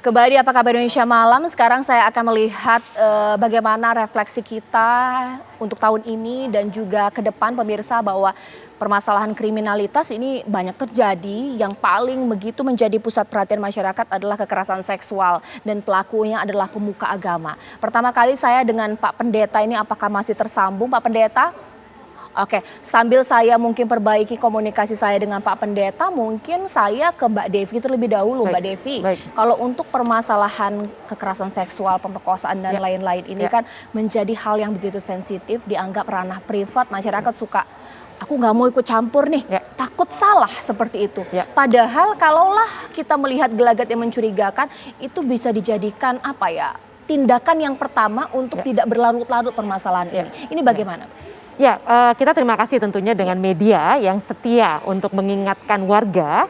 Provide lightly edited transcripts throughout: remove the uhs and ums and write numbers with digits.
Kembali apa kabar Indonesia Malam. Sekarang saya akan melihat bagaimana refleksi kita untuk tahun ini dan juga ke depan pemirsa, bahwa permasalahan kriminalitas ini banyak terjadi. Yang paling begitu menjadi pusat perhatian masyarakat adalah kekerasan seksual dan pelakunya adalah pemuka agama. Pertama kali saya dengan Pak Pendeta ini, apakah masih tersambung Pak Pendeta? Oke, sambil saya mungkin perbaiki komunikasi saya dengan Pak Pendeta, mungkin saya ke Mbak Devi terlebih dahulu. Mbak Devi, kalau untuk permasalahan kekerasan seksual, pemerkosaan dan lain-lain ini kan menjadi hal yang begitu sensitif, dianggap ranah privat, masyarakat suka, aku nggak mau ikut campur nih, takut salah seperti itu. Padahal kalaulah kita melihat gelagat yang mencurigakan, itu bisa dijadikan apa ya, tindakan yang pertama untuk tidak berlarut-larut permasalahan ini. Ini bagaimana? Ya, kita terima kasih tentunya dengan media yang setia untuk mengingatkan warga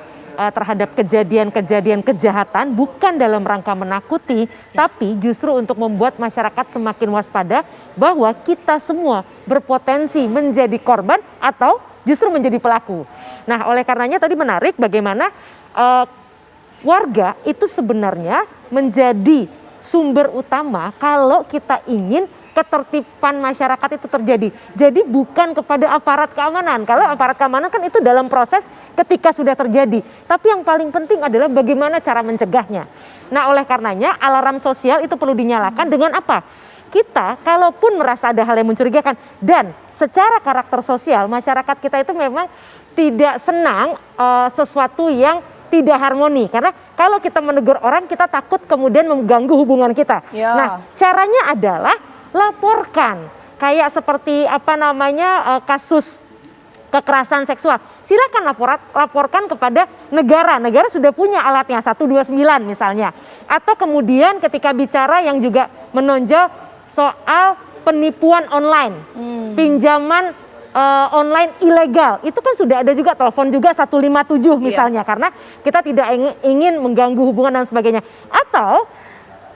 terhadap kejadian-kejadian kejahatan, bukan dalam rangka menakuti, tapi justru untuk membuat masyarakat semakin waspada bahwa kita semua berpotensi menjadi korban atau justru menjadi pelaku. Nah, oleh karenanya tadi menarik bagaimana warga itu sebenarnya menjadi sumber utama kalau kita ingin ketertiban masyarakat itu terjadi. Jadi bukan kepada aparat keamanan. Kalau aparat keamanan kan itu dalam proses ketika sudah terjadi. Tapi yang paling penting adalah bagaimana cara mencegahnya. Nah, oleh karenanya alarm sosial itu perlu dinyalakan dengan apa? Kita kalaupun merasa ada hal yang mencurigakan, dan secara karakter sosial masyarakat kita itu memang tidak senang sesuatu yang tidak harmoni, karena kalau kita menegur orang kita takut kemudian mengganggu hubungan kita. Nah, caranya adalah laporkan, kayak seperti kasus kekerasan seksual, silakan laporkan kepada negara. Negara sudah punya alatnya 129 misalnya. Atau kemudian ketika bicara yang juga menonjol soal penipuan online, pinjaman online ilegal, itu kan sudah ada juga telepon juga 157 misalnya, karena kita tidak ingin mengganggu hubungan dan sebagainya. Atau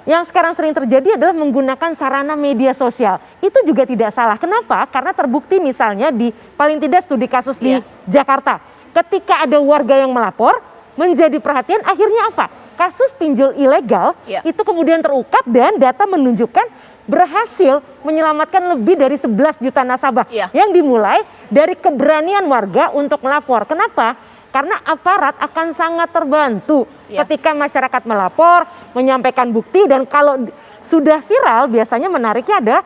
yang sekarang sering terjadi adalah menggunakan sarana media sosial. Itu juga tidak salah. Kenapa? Karena terbukti misalnya di paling tidak studi kasus di Jakarta. Ketika ada warga yang melapor, menjadi perhatian, akhirnya apa? Kasus pinjol ilegal itu kemudian terungkap dan data menunjukkan berhasil menyelamatkan lebih dari 11 juta nasabah. Yang dimulai dari keberanian warga untuk melapor. Kenapa? Karena aparat akan sangat terbantu ketika masyarakat melapor, menyampaikan bukti, dan kalau sudah viral biasanya menariknya ada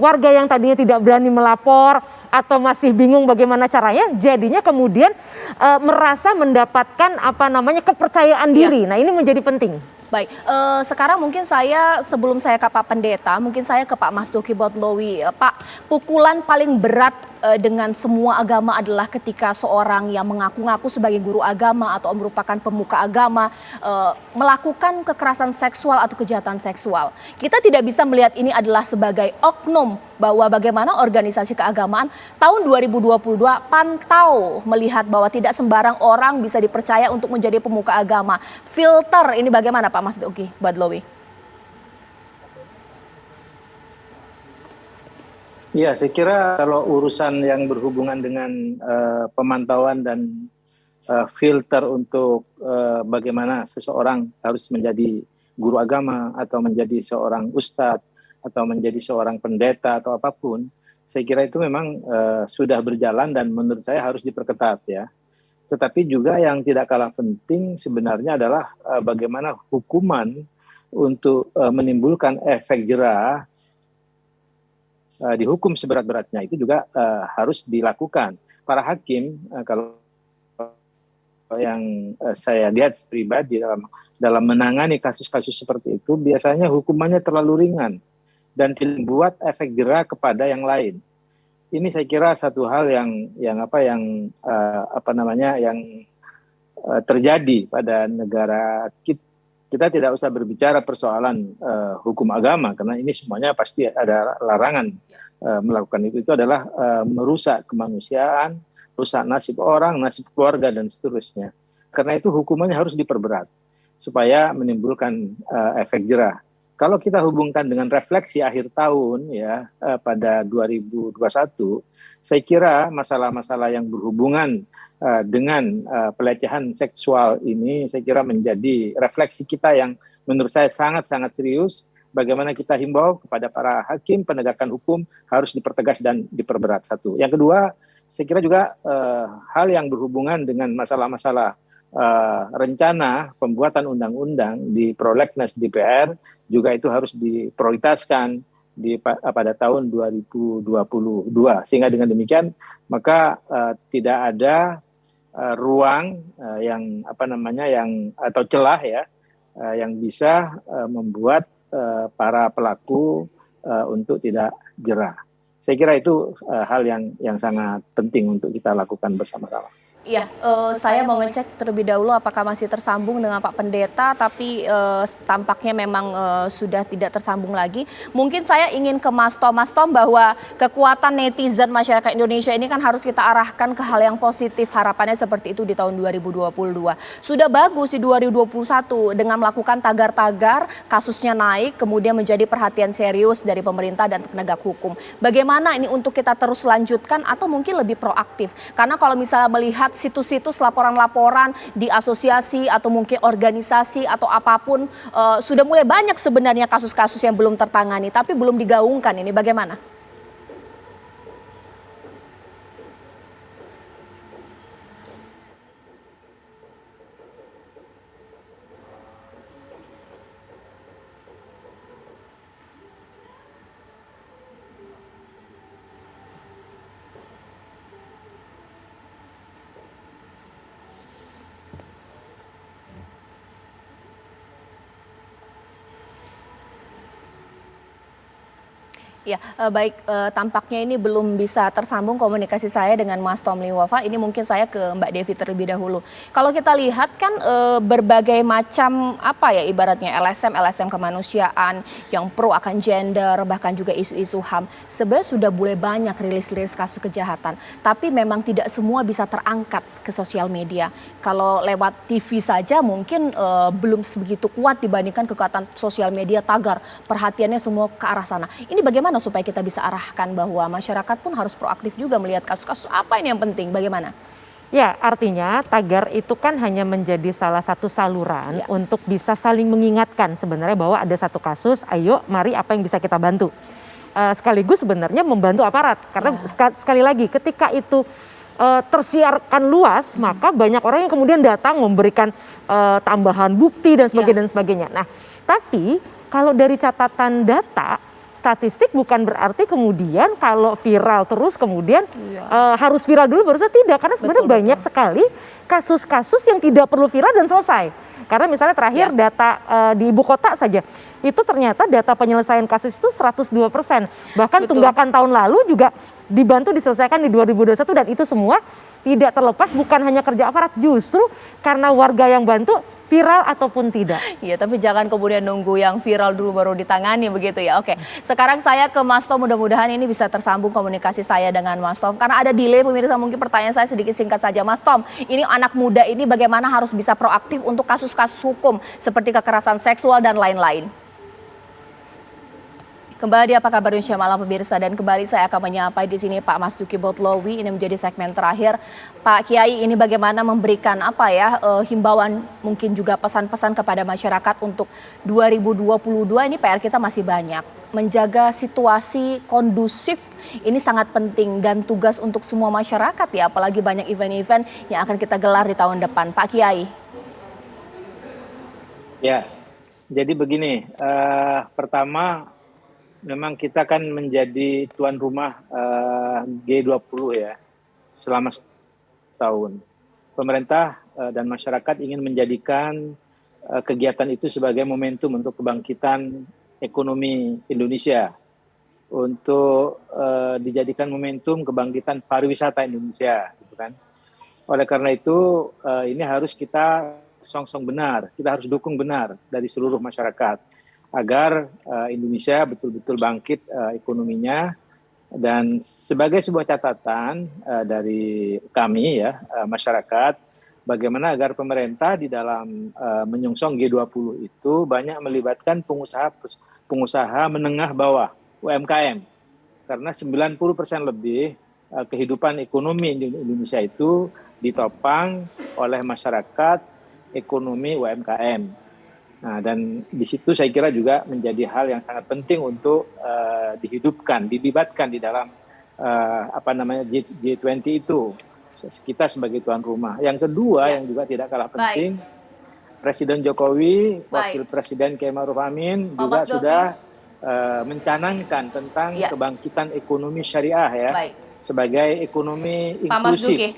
warga yang tadinya tidak berani melapor atau masih bingung bagaimana caranya, jadinya kemudian merasa mendapatkan kepercayaan diri. Nah, ini menjadi penting. Baik, sekarang mungkin sebelum saya ke Pak Pendeta, mungkin saya ke Pak Mas Duki Botlowi. Pak, pukulan paling berat dengan semua agama adalah ketika seorang yang mengaku-ngaku sebagai guru agama atau merupakan pemuka agama melakukan kekerasan seksual atau kejahatan seksual. Kita tidak bisa melihat ini adalah sebagai oknum, bahwa bagaimana organisasi keagamaan tahun 2022 pantau melihat bahwa tidak sembarang orang bisa dipercaya untuk menjadi pemuka agama. Filter ini bagaimana Pak Mas Duki Botlowi? Ya, saya kira kalau urusan yang berhubungan dengan pemantauan dan filter untuk bagaimana seseorang harus menjadi guru agama atau menjadi seorang ustadz atau menjadi seorang pendeta atau apapun, saya kira itu memang sudah berjalan dan menurut saya harus diperketat ya. Tetapi juga yang tidak kalah penting sebenarnya adalah bagaimana hukuman untuk menimbulkan efek jera dihukum seberat-beratnya itu juga harus dilakukan. Para hakim kalau yang saya lihat pribadi dalam menangani kasus-kasus seperti itu biasanya hukumannya terlalu ringan dan tidak membuat efek jera kepada yang lain. Ini saya kira satu hal yang terjadi pada negara kita. Kita tidak usah berbicara persoalan hukum agama karena ini semuanya pasti ada larangan melakukan itu adalah merusak kemanusiaan, rusak nasib orang, nasib keluarga dan seterusnya. Karena itu hukumannya harus diperberat supaya menimbulkan efek jera. kalau kita hubungkan dengan refleksi akhir tahun ya pada 2021, saya kira masalah-masalah yang berhubungan dengan pelecehan seksual ini saya kira menjadi refleksi kita yang menurut saya sangat-sangat serius. Bagaimana kita himbau kepada para hakim penegakan hukum harus dipertegas dan diperberat, satu. Yang kedua, saya kira juga hal yang berhubungan dengan masalah-masalah rencana pembuatan undang-undang di prolegnas DPR juga itu harus diprioritaskan pada tahun 2022, sehingga dengan demikian maka tidak ada ruang yang atau celah ya yang bisa membuat para pelaku untuk tidak jera. Saya kira itu hal yang sangat penting untuk kita lakukan bersama-sama. Iya, saya mau ngecek terlebih dahulu apakah masih tersambung dengan Pak Pendeta, tapi tampaknya memang sudah tidak tersambung lagi. Mungkin saya ingin ke Mas Tom bahwa kekuatan netizen masyarakat Indonesia ini kan harus kita arahkan ke hal yang positif, harapannya seperti itu di tahun 2022. Sudah bagus di 2021 dengan melakukan tagar-tagar, kasusnya naik, kemudian menjadi perhatian serius dari pemerintah dan penegak hukum. Bagaimana ini untuk kita terus lanjutkan atau mungkin lebih proaktif? Karena kalau misalnya melihat situs-situs laporan-laporan di asosiasi atau mungkin organisasi atau apapun sudah mulai banyak sebenarnya kasus-kasus yang belum tertangani tapi belum digaungkan, ini bagaimana? Ya, baik, tampaknya ini belum bisa tersambung komunikasi saya dengan Mas Tom Liwafa. Ini mungkin saya ke Mbak Devi terlebih dahulu. Kalau kita lihat kan berbagai macam ibaratnya LSM kemanusiaan yang pro akan gender, bahkan juga isu-isu HAM. Sebenarnya sudah mulai banyak rilis-rilis kasus kejahatan. Tapi memang tidak semua bisa terangkat ke sosial media. Kalau lewat TV saja mungkin belum sebegitu kuat dibandingkan kekuatan sosial media, tagar, perhatiannya semua ke arah sana. Ini bagaimana supaya kita bisa arahkan bahwa masyarakat pun harus proaktif juga melihat kasus-kasus apa ini yang penting, bagaimana? Ya, artinya tagar itu kan hanya menjadi salah satu saluran untuk bisa saling mengingatkan sebenarnya bahwa ada satu kasus, ayo mari apa yang bisa kita bantu. Sekaligus sebenarnya membantu aparat, karena sekali lagi ketika itu tersiarkan luas, maka banyak orang yang kemudian datang memberikan tambahan bukti dan sebagainya. Nah, tapi kalau dari catatan data, statistik bukan berarti kemudian kalau viral terus kemudian harus viral dulu baru tidak, karena sebenarnya banyak sekali kasus-kasus yang tidak perlu viral dan selesai. Karena misalnya terakhir data di ibu kota saja, itu ternyata data penyelesaian kasus itu 102%. Bahkan tunggakan tahun lalu juga dibantu diselesaikan di 2021 dan itu semua tidak terlepas bukan hanya kerja aparat, justru karena warga yang bantu viral ataupun tidak. Iya, tapi jangan kemudian nunggu yang viral dulu baru ditangani begitu ya. Oke, sekarang saya ke Mas Tom, mudah-mudahan ini bisa tersambung komunikasi saya dengan Mas Tom. Karena ada delay pemirsa, mungkin pertanyaan saya sedikit singkat saja. Mas Tom, ini anak muda ini bagaimana harus bisa proaktif untuk kasus-kasus hukum seperti kekerasan seksual dan lain-lain? Kembali apa kabar Indonesia Malam pemirsa, dan kembali saya akan menyapa di sini Pak Mas Duki Botlowi. Ini menjadi segmen terakhir. Pak Kiai, ini bagaimana memberikan himbauan, mungkin juga pesan-pesan kepada masyarakat untuk 2022 ini PR kita masih banyak. Menjaga situasi kondusif ini sangat penting dan tugas untuk semua masyarakat ya, apalagi banyak event-event yang akan kita gelar di tahun depan. Pak Kiai. Ya, jadi begini, pertama memang kita kan menjadi tuan rumah G20 ya selama setahun. Pemerintah dan masyarakat ingin menjadikan kegiatan itu sebagai momentum untuk kebangkitan ekonomi Indonesia, untuk dijadikan momentum kebangkitan pariwisata Indonesia, gitu kan. Oleh karena itu ini harus kita song-song benar, kita harus dukung benar dari seluruh masyarakat agar Indonesia betul-betul bangkit ekonominya. Dan sebagai sebuah catatan dari kami ya masyarakat, bagaimana agar pemerintah di dalam menyongsong G20 itu banyak melibatkan pengusaha menengah bawah, UMKM. Karena 90% lebih kehidupan ekonomi di Indonesia itu ditopang oleh masyarakat ekonomi UMKM. Nah, dan di situ saya kira juga menjadi hal yang sangat penting untuk dihidupkan, dilibatkan di dalam G20 itu. Kita sebagai tuan rumah. Yang kedua yang juga tidak kalah penting, Presiden Jokowi, Wakil Presiden Kiai Ma'ruf Amin juga sudah mencanangkan tentang kebangkitan ekonomi syariah ya, sebagai ekonomi inklusif,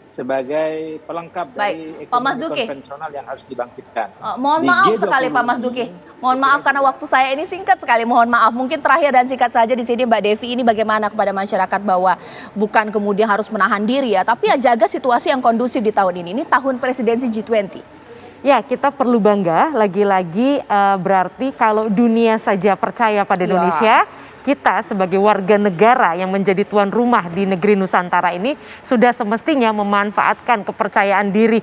sebagai pelengkap dari ekonomi konvensional yang harus dibangkitkan. Mohon maaf sekali Pak Mas Duki, mohon maaf karena waktu saya ini singkat sekali, mohon maaf. Mungkin terakhir dan singkat saja di sini Mbak Devi, ini bagaimana kepada masyarakat bahwa bukan kemudian harus menahan diri ya, tapi ya jaga situasi yang kondusif di tahun ini tahun presidensi G20. Ya, kita perlu bangga, lagi-lagi berarti kalau dunia saja percaya pada Indonesia, kita sebagai warga negara yang menjadi tuan rumah di negeri Nusantara ini sudah semestinya memanfaatkan kepercayaan diri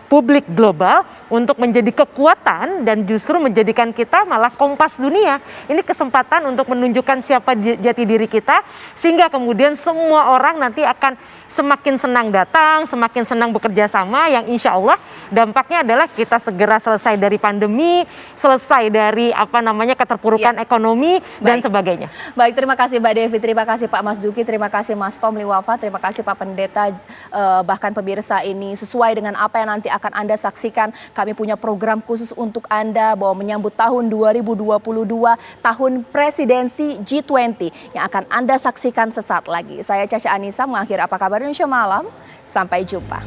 publik global untuk menjadi kekuatan dan justru menjadikan kita malah kompas dunia. Ini kesempatan untuk menunjukkan siapa jati diri kita, sehingga kemudian semua orang nanti akan semakin senang datang, semakin senang bekerja sama, yang insya Allah dampaknya adalah kita segera selesai dari pandemi, selesai dari keterpurukan ekonomi dan sebagainya. Baik, terima kasih Mbak Devi, terima kasih Pak Mas Duki, terima kasih Mas Tom Liwafa, terima kasih Pak Pendeta, bahkan pemirsa, ini sesuai dengan apa yang nanti akan Anda saksikan. Kami punya program khusus untuk Anda bahwa menyambut tahun 2022, tahun presidensi G20 yang akan Anda saksikan sesaat lagi. Saya Caca Anissa mengakhiri Apa Kabar Indonesia Malam. Sampai jumpa.